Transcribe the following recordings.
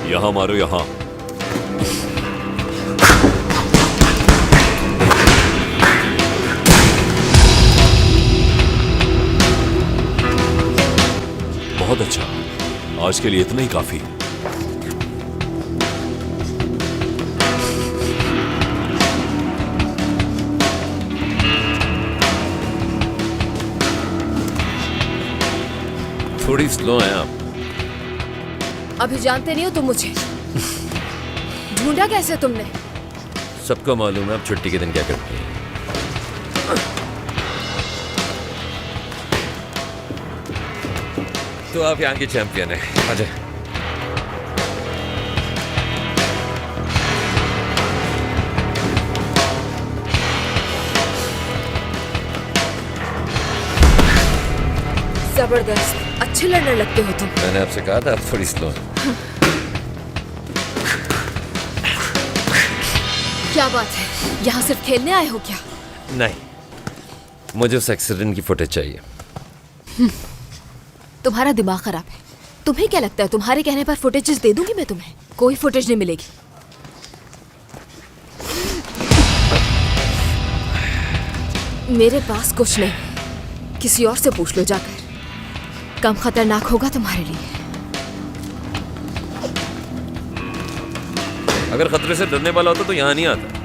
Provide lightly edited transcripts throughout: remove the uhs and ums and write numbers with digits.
यहाँ मारो, यहाँ। बहुत अच्छा, आज के लिए इतना ही काफी। थोड़ी स्लो हैं आप। अभी जानते नहीं हो तुम मुझे। ढूंढा कैसे तुमने? सबको मालूम है आप छुट्टी के दिन क्या करते हैं। तो आप यहाँ की चैंपियन है। आजा। जबरदस्त, अच्छे लड़ने लगते हो तुम। मैंने आपसे कहा था आप थोड़ी स्लो हैं। क्या बात है, यहाँ सिर्फ खेलने आए हो क्या? नहीं, मुझे उस एक्सीडेंट की फुटेज चाहिए। तुम्हारा दिमाग खराब है। तुम्हें क्या लगता है तुम्हारे कहने पर फुटेजेस दे दूंगी मैं तुम्हें? कोई फुटेज नहीं मिलेगी। मेरे पास कुछ नहीं, किसी और से पूछ लो जाकर। कम खतरनाक होगा तुम्हारे लिए। अगर खतरे से डरने वाला होता तो यहाँ नहीं आता।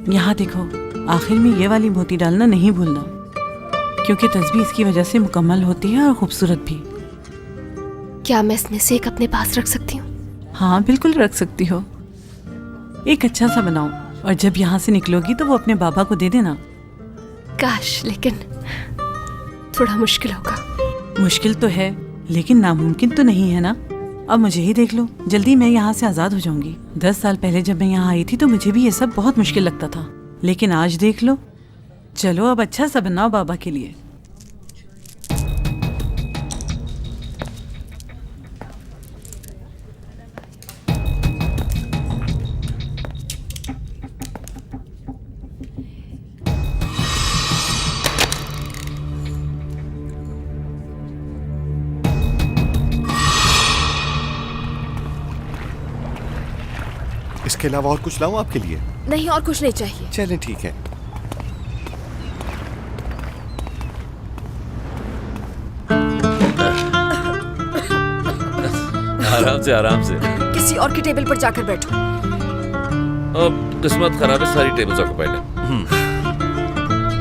यहाँ देखो, आखिर में ये वाली मोती डालना नहीं भूलना, क्योंकि तस्बीह इसकी वजह से मुकम्मल होती है और खूबसूरत भी। क्या मैं इसमें से एक अपने पास रख सकती हूँ? हाँ बिल्कुल रख सकती हो। एक अच्छा सा बनाओ और जब यहाँ से निकलोगी तो वो अपने बाबा को दे देना। काश, लेकिन थोड़ा मुश्किल होगा। मुश्किल तो है लेकिन नामुमकिन तो नहीं है ना। अब मुझे ही देख लो, जल्दी मैं यहाँ से आज़ाद हो जाऊंगी। 10 साल पहले जब मैं यहाँ आई थी तो मुझे भी ये सब बहुत मुश्किल लगता था, लेकिन आज देख लो। चलो अब अच्छा सा बनाओ बाबा के लिए। इसके अलावा और कुछ लाऊं आपके लिए? नहीं, और कुछ नहीं चाहिए। चलें ठीक है। आराम से, आराम से। किसी और की टेबल पर जाकर बैठो। अब किस्मत खराब है, सारी टेबल्स ऑक्युपाइड है।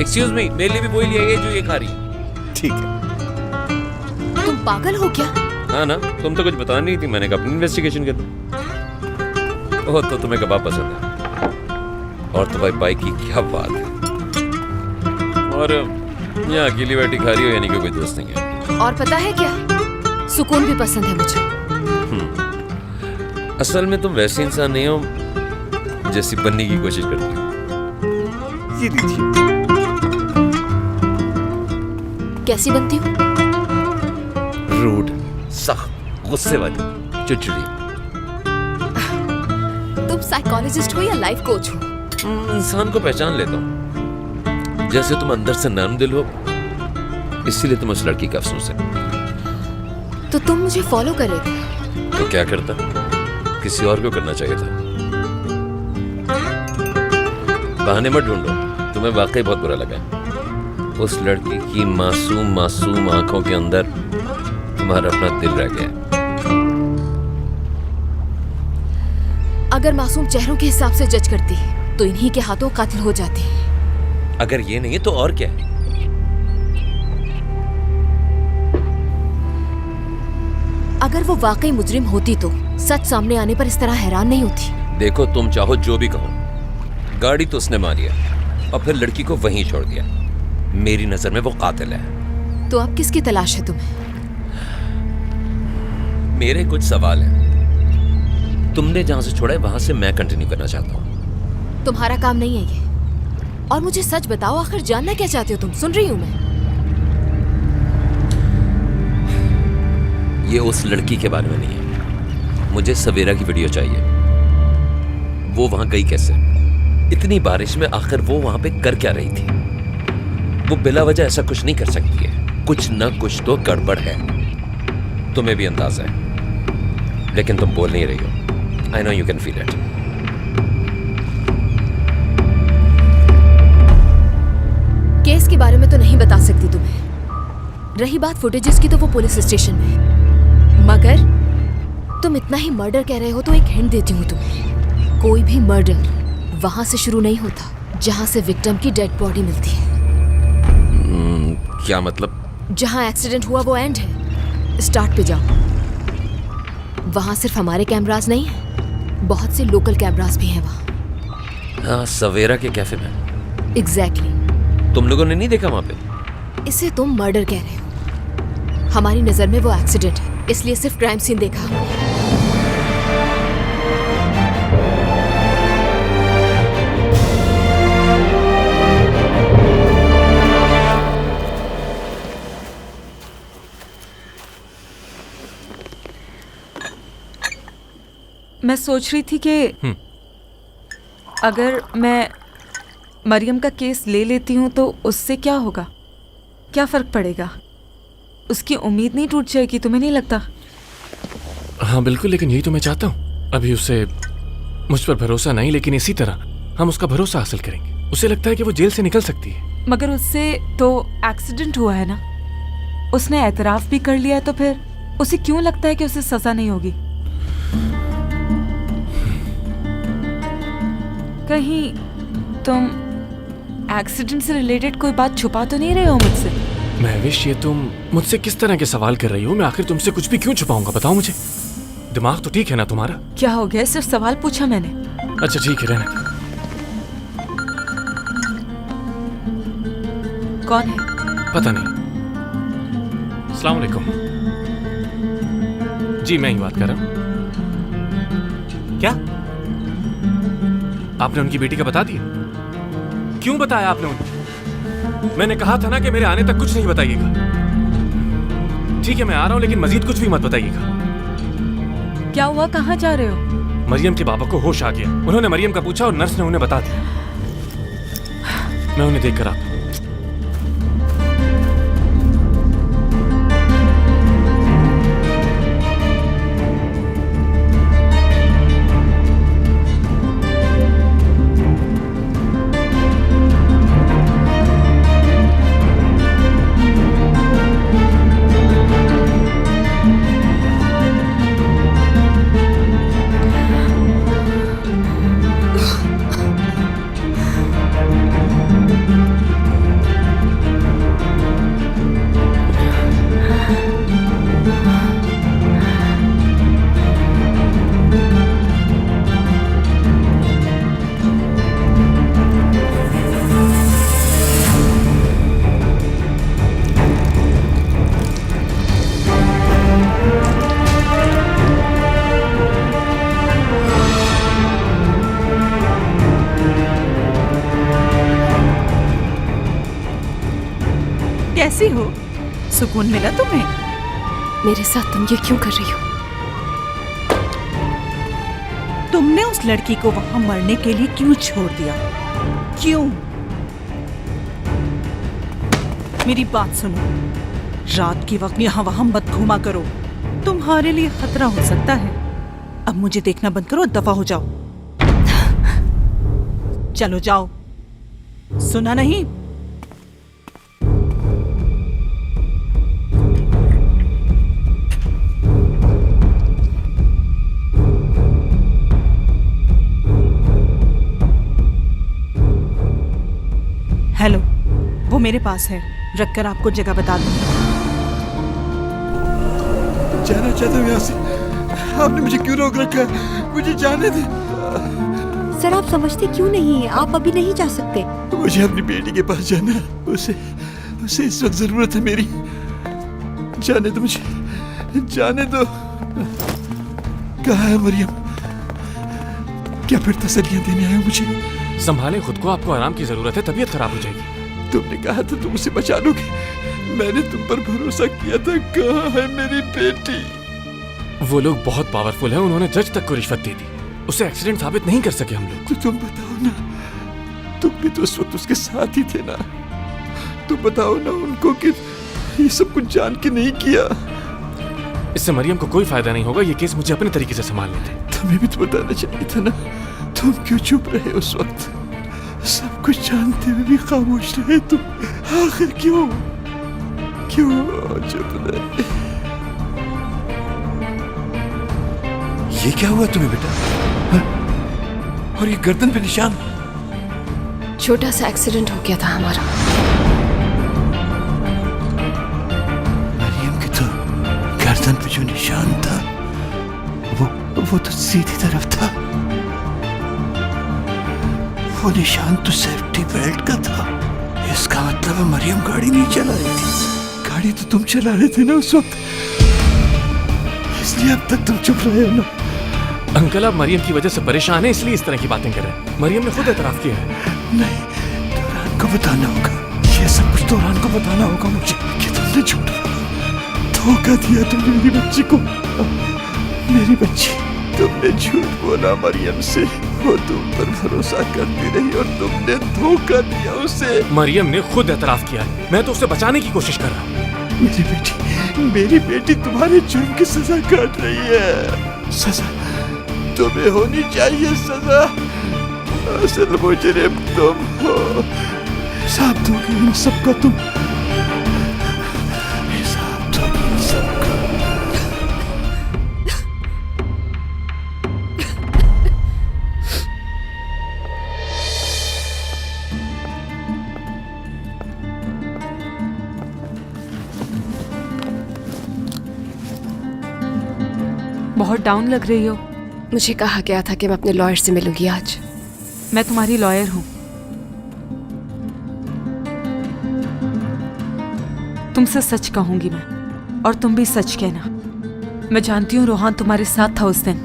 एक्सक्यूज मी, मेरे लिए भी वही ले आइए जो ये खा रही है। ठीक है। तुम पागल हो क्या? हाँ ना, तुम तो कुछ बता नहीं थी। मैंने कहा अपनी इन्वेस्टिगेशन कर दो। ओह, तो तुम्हें कबाब पसंद है। और तुम्हारी बाइक की क्या बात है। और यहाँ अकेली बैठी खा रही हो, यानी कि कोई दोस्त नहीं है। और पता है क्या, सुकून भी पसंद है मुझे। असल में तुम वैसे इंसान नहीं हो जैसी बनने की कोशिश करती हो। ये दीजिए। कैसी बनती हूँ? रूड, सख्त, गुस्से वाली, चिड़चिड़ी। तुम साइकोलॉजिस्ट हो या लाइफ कोच हो? इंसान को पहचान लेता हूँ। जैसे तुम अंदर से नरम दिल हो, इसीलिए तुम उस लड़की का अफसोस है। तो तुम मुझे फॉलो कर रहे थे? तो क्या करता, किसी और को करना चाहिए था। बहाने मत ढूंढो, तुम्हें वाकई बहुत बुरा लगा है। उस लड़की की मासूम मासूम आंखों के अंदर तुम्हारा अपना दिल रह गया है। अगर मासूम चेहरों के हिसाब से जज करती तो इन्हीं के हाथों कातिल हो जाती। अगर ये नहीं है तो और क्या है? अगर वो वाकई मुजरिम होती तो सच सामने आने पर इस तरह हैरान नहीं होती। देखो, तुम चाहो जो भी कहो, गाड़ी तो उसने मारी है और फिर लड़की को वहीं छोड़ दिया। मेरी नजर में वो कातिल है। तो अब किसकी तलाश है तुम्हें? मेरे कुछ सवाल हैं। तुमने जहां से छोड़ा है वहां से मैं कंटिन्यू करना चाहता हूं। तुम्हारा काम नहीं है ये। और मुझे सच बताओ, आखिर जानना क्या चाहते हो तुम? सुन रही हूं मैं। ये उस लड़की के बारे में नहीं है। मुझे सवेरा की वीडियो चाहिए। वो वहां गई कैसे? इतनी बारिश में आखिर वो वहां पे कर क्या रही थी? वो बिला वजह ऐसा कुछ नहीं कर सकती है। कुछ न कुछ तो गड़बड़ है। तुम्हें भी अंदाजा है, लेकिन तुम बोल नहीं रही हो। I know you can feel it. Case के बारे में तो नहीं बता सकती तुम्हें। रही बात फुटेजेस की, तो वो पुलिस स्टेशन में है। मगर तुम इतना ही मर्डर कह रहे हो तो एक हिंट देती हूँ तुम्हें। कोई भी मर्डर वहां से शुरू नहीं होता जहां से विक्टिम की डेड बॉडी मिलती है। क्या मतलब? जहां एक्सीडेंट हुआ वो एंड है। स्टार्ट पे जाओ। वहां सिर्फ हमारे कैमरास नहीं है, बहुत से लोकल कैमरास भी हैं वहां। हाँ, सवेरा के कैफे में। एग्जैक्टली। तुम लोगों ने नहीं देखा वहां पे? इसे तुम मर्डर कह रहे हो। हमारी नजर में वो एक्सीडेंट है, इसलिए सिर्फ क्राइम सीन देखा हमने। मैं सोच रही थी कि अगर मैं मरियम का केस ले लेती हूँ तो उससे क्या होगा? क्या फ़र्क पड़ेगा? उसकी उम्मीद नहीं टूट जाएगी? तुम्हें नहीं लगता? हाँ बिल्कुल, लेकिन यही तो मैं चाहता हूँ। अभी उसे मुझ पर भरोसा नहीं, लेकिन इसी तरह हम उसका भरोसा हासिल करेंगे। उसे लगता है कि वो जेल से निकल सकती है। मगर उससे तो एक्सीडेंट हुआ है ना, उसने एतराफ़ भी कर लिया है, तो फिर उसे क्यों लगता है कि उसे सज़ा नहीं होगी? कहीं तुम एक्सीडेंट से रिलेटेड कोई बात छुपा तो नहीं रहे हो मुझसे? महविश, ये तुम मुझसे किस तरह के सवाल कर रही हो? मैं आखिर तुमसे कुछ भी क्यों छुपाऊंगा? बताओ मुझे। दिमाग तो ठीक है ना तुम्हारा? क्या हो गया? सिर्फ सवाल पूछा मैंने। अच्छा ठीक है, रहने दो। कौन है? पता नहीं। अस्सलाम वालेकुम। जी मैं ही बात कर रहा हूँ। क्या आपने उनकी बेटी का बता दिया? क्यों बताया आपने उन्हें? मैंने कहा था ना कि मेरे आने तक कुछ नहीं बताइएगा। ठीक है मैं आ रहा हूं, लेकिन मजीद कुछ भी मत बताइएगा। क्या हुआ? कहाँ जा रहे हो? मरियम के पापा को होश आ गया। उन्होंने मरियम का पूछा और नर्स ने उन्हें बता दिया। मैं उन्हें देख कर आता हूं। कैसी हो? सुकून मिला तुम्हें? मेरे साथ तुम ये क्यों कर रही हो? तुमने उस लड़की को वहां मरने के लिए क्यों छोड़ दिया? क्यों? मेरी बात सुनो, रात के वक्त यहाँ वहां मत घूमा करो। तुम्हारे लिए खतरा हो सकता है। अब मुझे देखना बंद करो, दफा हो जाओ। चलो जाओ। सुना नहीं? हेलो, वो मेरे पास है, रखकर आपको जगह बता दूं। जाना चाहता हूँ यहाँ से। आपने मुझे क्यों रोक रखा है? मुझे जाने दे। सर आप समझते क्यों नहीं हैं? आप अभी नहीं जा सकते। मुझे अपनी बेटी के पास जाना है। उसे इस वक्त जरूरत है मेरी। जाने दो मुझे, जाने दो। कहाँ है मरियम? क्या फिर तसल्लियां देने आए हो मुझे? संभालें खुद को, आपको आराम की जरूरत है, तबीयत खराब हो जाएगी। तुमने कहा था तुम उसे बचा लोगे, मैंने तुम पर भरोसा किया था। कहाँ है मेरी बेटी? वो लोग बहुत पावरफुल हैं, उन्होंने जज तक को रिश्वत दे दी, उसे एक्सीडेंट साबित नहीं कर सके हम लोग। तो तुम बताओ ना, तुम भी तो उस वक्त उसके साथ ही थे ना। तुम बताओ ना उनको कि ये सब कुछ जान के नहीं किया। इससे मरियम को कोई फायदा नहीं होगा, ये केस मुझे अपने तरीके से संभालने थे। तुम्हें भी तो बताना चाहिए था ना। तुम क्यों चुप रहे उस वक्त? सब कुछ जानते हुए भी खामोश रहे तुम। आखिर क्यों चुप रहे? ये क्या हुआ तुम्हें बेटा? हाँ? और ये गर्दन पे निशान? छोटा सा एक्सीडेंट हो गया था हमारा। मरियम के तो गर्दन पे जो निशान था वो तो सीधी तरफ था। वो निशान तो सेफ्टी बेल्ट का था। इसका मतलब मरियम गाड़ी नहीं चला रही थी। गाड़ी तो तुम चला रहे थे ना उस वक्त, इसलिए अब तक तुम चुप रहे हो ना। अंकल, आप मरियम की वजह से परेशान हैं, इसलिए इस तरह की बातें कर रहे हैं। मरियम ने खुद एतराफ किया है। नहीं, तोरान को बताना होगा, ये सब कुछ तोरान को बताना होगा मुझे कि तुमने झूठ धोखा दिया तुमने मेरी बच्ची को। मेरी बच्ची, तुमने झूठ बोला मरियम से, वो तुम पर भरोसा करती रही और तुमने धोखा दिया उसे। मरियम ने खुद एतराफ किया है, मैं तो उसे बचाने की कोशिश कर रहा हूँ। मेरी बेटी तुम्हारे जुर्म की सजा काट रही है। सजा तुम्हें होनी चाहिए, सजा। असल मुजरिम तुम हो। हिसाब दोगे इन सबका तुम, हिसाब दोगे इन सबका। बहुत डाउन लग रही हो। मुझे कहा गया था कि मैं अपने लॉयर से मिलूंगी आज। मैं तुम्हारी लॉयर हूँ। तुमसे सच कहूंगी मैं, और तुम भी सच कहना। मैं जानती हूँ रोहान तुम्हारे साथ था उस दिन।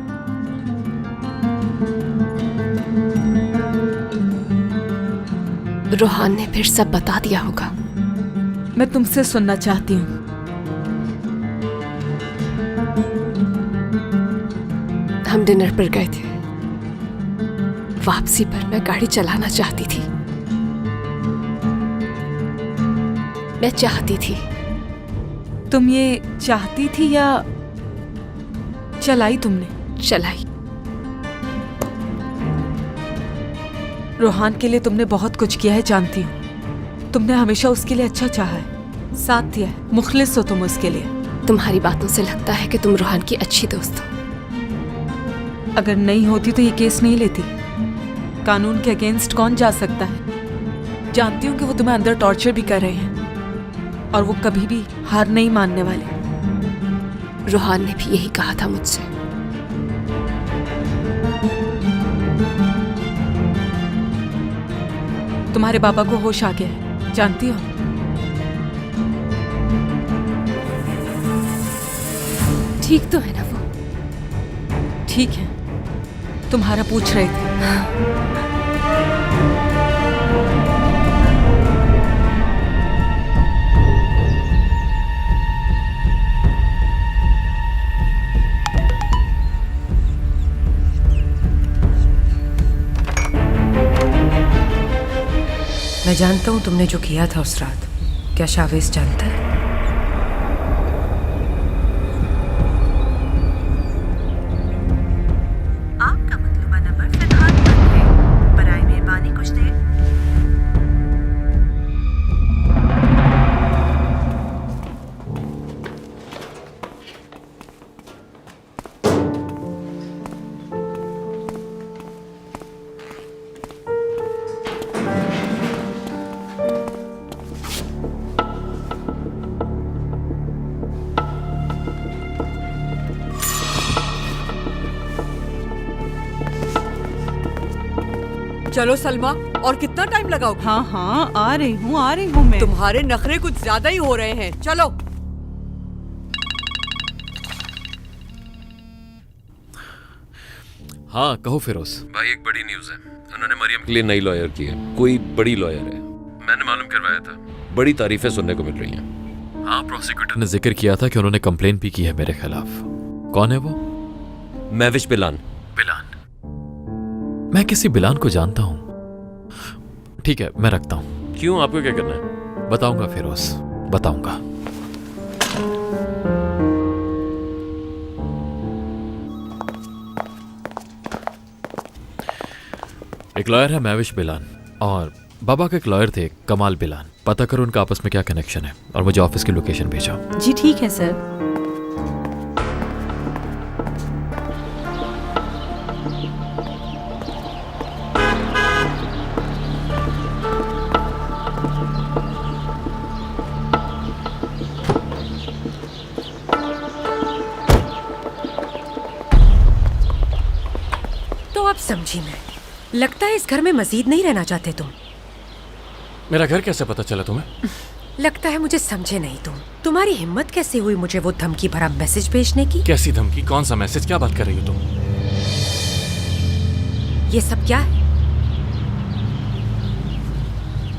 रोहान ने फिर सब बता दिया होगा। मैं तुमसे सुनना चाहती हूँ। हम डिनर पर गए थे। वापसी पर मैं गाड़ी चलाना चाहती थी। मैं चाहती थी। तुम ये चाहती थी या चलाई तुमने? चलाई। रोहान के लिए तुमने बहुत कुछ किया है, जानती हूँ। तुमने हमेशा उसके लिए अच्छा चाहा है, साथ दिया है, मुखलिस हो तुम उसके लिए। तुम्हारी बातों से लगता है कि तुम रोहान की अच्छी दोस्त हो। अगर नहीं होती तो ये केस नहीं लेती। कानून के अगेंस्ट कौन जा सकता है? जानती हूँ कि वो तुम्हें अंदर टॉर्चर भी कर रहे हैं, और वो कभी भी हार नहीं मानने वाले। रोहान ने भी यही कहा था मुझसे। तुम्हारे पापा को होश आ गया है, जानती हो। ठीक तो है ना वो? ठीक है, तुम्हारा पूछ रहे थे। मैं जानता हूँ तुमने जो किया था उस रात। क्या शावेज जानता है? आपका मतलूबा नंबर फिलहाल बंद है। बराए मेहरबानी कुछ देर। चलो सलमा, और कितना टाइम लगाओगे? हाँ हाँ, आ रही हूँ मैं। तुम्हारे नखरे कुछ ज्यादा ही हो रहे हैं। चलो। हाँ कहो फिरोज। भाई एक बड़ी न्यूज़ है, उन्होंने मरियम के लिए नई लॉयर की है, कोई बड़ी लॉयर है, मैंने मालूम करवाया था, बड़ी तारीफें सुनने को मिल रही हैं। हाँ प्रोसिक्यूटर ने जिक्र किया था कि उन्होंने कंप्लेन भी की है मेरे खिलाफ। कौन है वो? मैविश बिलान। बिलान? मैं किसी बिलान को जानता हूँ। ठीक है मैं रखता हूँ। क्यों, आपको क्या करना है? बताऊंगा फिरोज, बताऊंगा। एक लॉयर है मैविश बिलान और बाबा के एक लॉयर थे कमाल बिलान। पता करो उनका आपस में क्या कनेक्शन है और मुझे ऑफिस की लोकेशन भेजो। जी ठीक है सर। तो अब समझी मैं, लगता है इस घर में मजीद नहीं रहना चाहते तुम। मेरा घर कैसे पता चला तुम्हें? लगता है मुझे समझे नहीं तुम। तुम्हारी हिम्मत कैसे हुई मुझे वो धमकी भरा मैसेज भेजने की? कैसी धमकी? कौन सा मैसेज? क्या बात कर रही हो तुम? ये सब क्या है?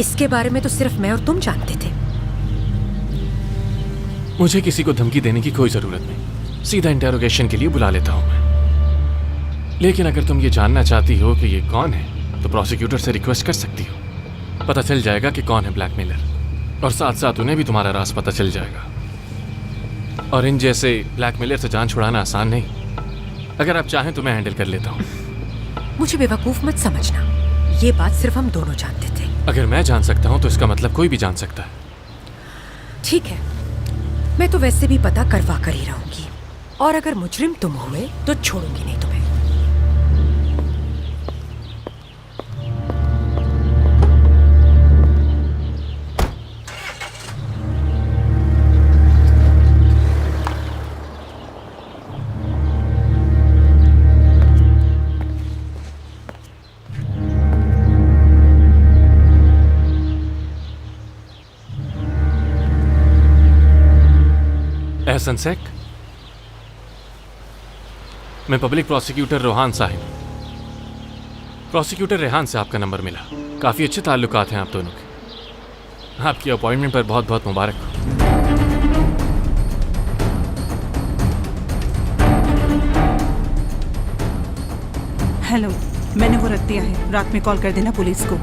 इसके बारे में तो सिर्फ मैं और तुम जानते थे। मुझे किसी को धमकी देने की कोई जरूरत नहीं, सीधा इंटेरोगेशन के लिए बुला लेता हूं मैं। लेकिन अगर तुम ये जानना चाहती हो कि ये कौन है तो प्रोसिक्यूटर से रिक्वेस्ट कर सकती हो, पता चल जाएगा कि कौन है ब्लैकमेलर, और साथ साथ उन्हें भी तुम्हारा राज पता चल जाएगा। और इन जैसे ब्लैकमेलर से जान छुड़ाना आसान नहीं। अगर आप चाहें तो मैं हैंडल कर लेता हूँ। मुझे बेवकूफ मत समझना, ये बात सिर्फ हम दोनों जानते थे। अगर मैं जान सकता हूँ तो इसका मतलब कोई भी जान सकता है। ठीक है, मैं तो वैसे भी पता करवा कर ही रहूंगी, और अगर मुजरिम तुम हुए तो छोड़ूंगी नहीं तुम्हें। एहसन शेख, मैं public prosecutor Rohan Sahib. Prosecutor Rehan से आपका नंबर मिला। काफ़ी अच्छे ताल्लुकात हैं आप दोनों के। आपकी अपॉइंटमेंट पर बहुत बहुत मुबारक हो। हेलो, मैंने वो रख दिया है, रात में कॉल कर देना पुलिस को।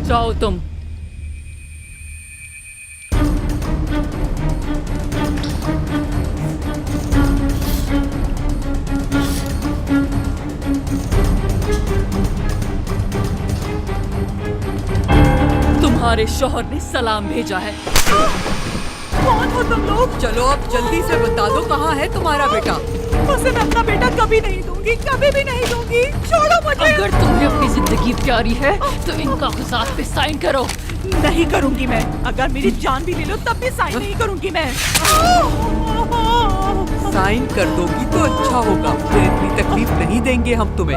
जाओ तुम। तुम्हारे शौहर ने सलाम भेजा है। कौन हो तुम लोग? चलो अब जल्दी से बता दो, कहाँ है तुम्हारा बेटा? उसे मैं अपना बेटा कभी नहीं दूंगी, कभी भी नहीं दूंगी। छोड़ो मुझे। अगर तुम्हें अपनी जिंदगी प्यारी है तो इन कागजात पे साइन करो। नहीं करूंगी मैं। अगर मेरी जान भी ले लो तब भी साइन नहीं करूंगी मैं। साइन कर दोगी तो अच्छा होगा, फिर इतनी तकलीफ नहीं देंगे हम तुम्हें।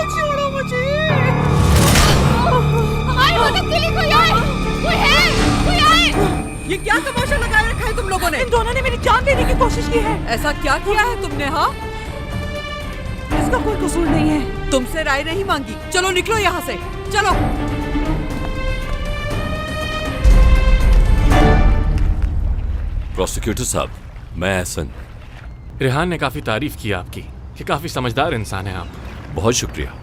छोड़ो मुझे। ये क्या तमाशा लगाए रखा है तुम लोगों ने? इन दोनों ने मेरी जान लेने की कोशिश की है। ऐसा क्या किया है तुमने? हाँ, इसका कोई कसूर नहीं है। तुमसे राय नहीं मांगी। चलो निकलो यहाँ से, चलो। प्रोसिक्यूटर साहब, मैं एहसन। रेहान ने काफ़ी तारीफ की आपकी कि काफ़ी समझदार इंसान है आप। बहुत शुक्रिया।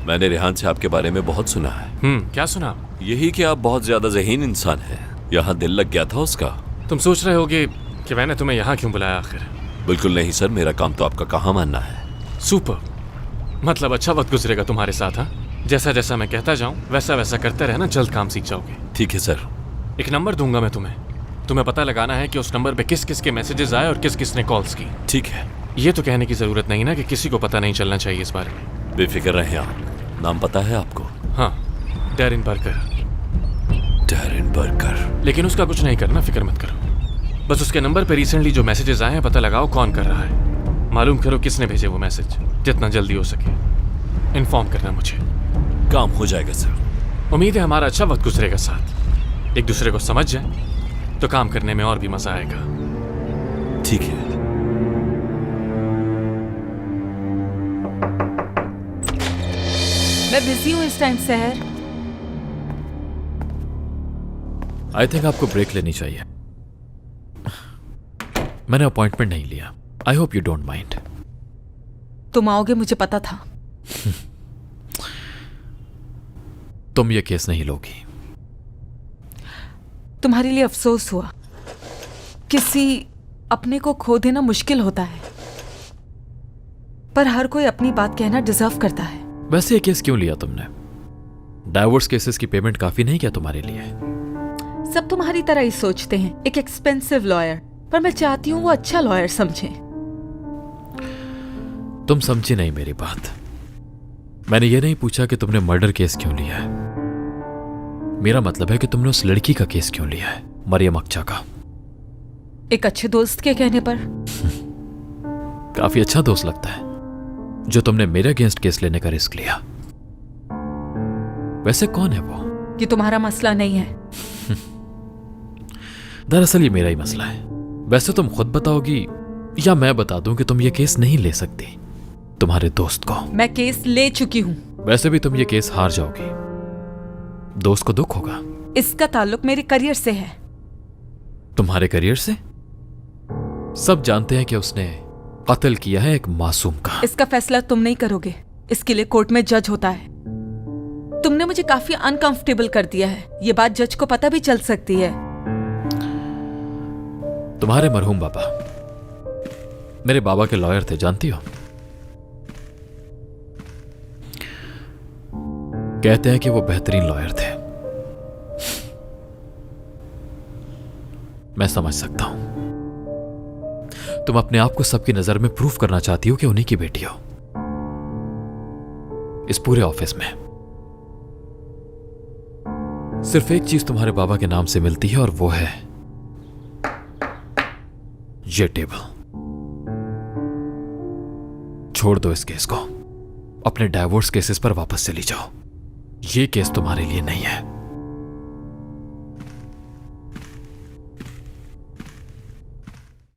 मैंने रेहान से आपके बारे में बहुत सुना है। क्या सुना? यही कि आप बहुत ज्यादा ज़हीन इंसान हैं। यहाँ दिल लग गया था उसका। तुम सोच रहे होगे कि मैंने तुम्हें यहाँ क्यों बुलाया आखिर? बिल्कुल नहीं सर, मेरा काम तो आपका कहाँ मानना है। सुपर, मतलब अच्छा वक्त गुजरेगा तुम्हारे साथ। हाँ, जैसा जैसा मैं कहता जाऊँ वैसा वैसा करते रहना, जल्द काम सीख जाओगे। ठीक है सर। एक नंबर दूंगा मैं तुम्हें पता लगाना है कि उस नंबर पे किस किस के मैसेजेस आए और किस किस ने कॉल्स की। ठीक है। ये तो कहने की जरूरत नहीं ना कि किसी को पता नहीं चलना चाहिए इस बारे में। बेफिक्र रहें आप। नाम पता है आपको? हाँ, डैरिन बर्गर। Darren burger. लेकिन उसका कुछ नहीं करना, फिक्र मत करो। बस उसके नंबर पे रिसेंटली जो मैसेजेस आए हैं पता लगाओ कौन कर रहा है, मालूम करो किसने भेजे वो मैसेज। जितना जल्दी हो सके इन्फॉर्म करना मुझे। काम हो जाएगा सर। उम्मीद है हमारा अच्छा वक्त गुजरेगा साथ, एक दूसरे को समझ जाए तो काम करने में और भी मजा आएगा। ठीक है। मैं बिजी हूँ इस टाइम शहर। आई थिंक आपको ब्रेक लेनी चाहिए। मैंने अपॉइंटमेंट नहीं लिया। I hope you don't mind. तुम आओगे मुझे पता था। तुम ये केस नहीं लोगी। तुम्हारे लिए अफसोस हुआ। किसी अपने को खो देना मुश्किल होता है, पर हर कोई अपनी बात कहना डिजर्व करता है। वैसे ये केस क्यों लिया तुमने? डाइवोर्स केसेस की पेमेंट काफी नहीं क्या तुम्हारे लिए? सब तुम्हारी तरह ही सोचते हैं, एक एक्सपेंसिव लॉयर, पर मैं चाहती हूँ वो अच्छा लॉयर समझे। तुम समझी नहीं मेरी बात। मैंने ये नहीं पूछा कि तुमने मर्डर केस क्यों लिया है। मेरा मतलब है कि तुमने उस लड़की का केस क्यों लिया है, मरियम अक्चा का। एक अच्छे दोस्त के कहने पर। काफी अच्छा दोस्त लगता है जो तुमने मेरे अगेंस्ट केस लेने का रिस्क लिया। वैसे कौन है वो? ये तुम्हारा मसला नहीं है। दरअसल ये मेरा ही मसला है। वैसे तुम खुद बताओगी या मैं बता दूं कि तुम ये केस नहीं ले सकती तुम्हारे दोस्त को? मैं केस ले चुकी हूँ। वैसे भी तुम ये केस हार जाओगी, दोस्त को दुख होगा। इसका ताल्लुक मेरे करियर से है। तुम्हारे करियर से? सब जानते हैं कि उसने कत्ल किया है एक मासूम का। इसका फैसला तुम नहीं करोगे, इसके लिए कोर्ट में जज होता है। तुमने मुझे काफी अनकंफर्टेबल कर दिया है, ये बात जज को पता भी चल सकती है। तुम्हारे मरहूम बाबा मेरे बाबा के लॉयर थे, जानती हो? कहते हैं कि वो बेहतरीन लॉयर थे। मैं समझ सकता हूं तुम अपने आप को सबकी नजर में प्रूफ करना चाहती हो कि उन्हीं की बेटी हो। इस पूरे ऑफिस में सिर्फ एक चीज तुम्हारे बाबा के नाम से मिलती है और वो है ये टेबल। छोड़ दो इस केस को, अपने डाइवोर्स केसेस पर वापस चली जाओ। ये केस तुम्हारे लिए नहीं है।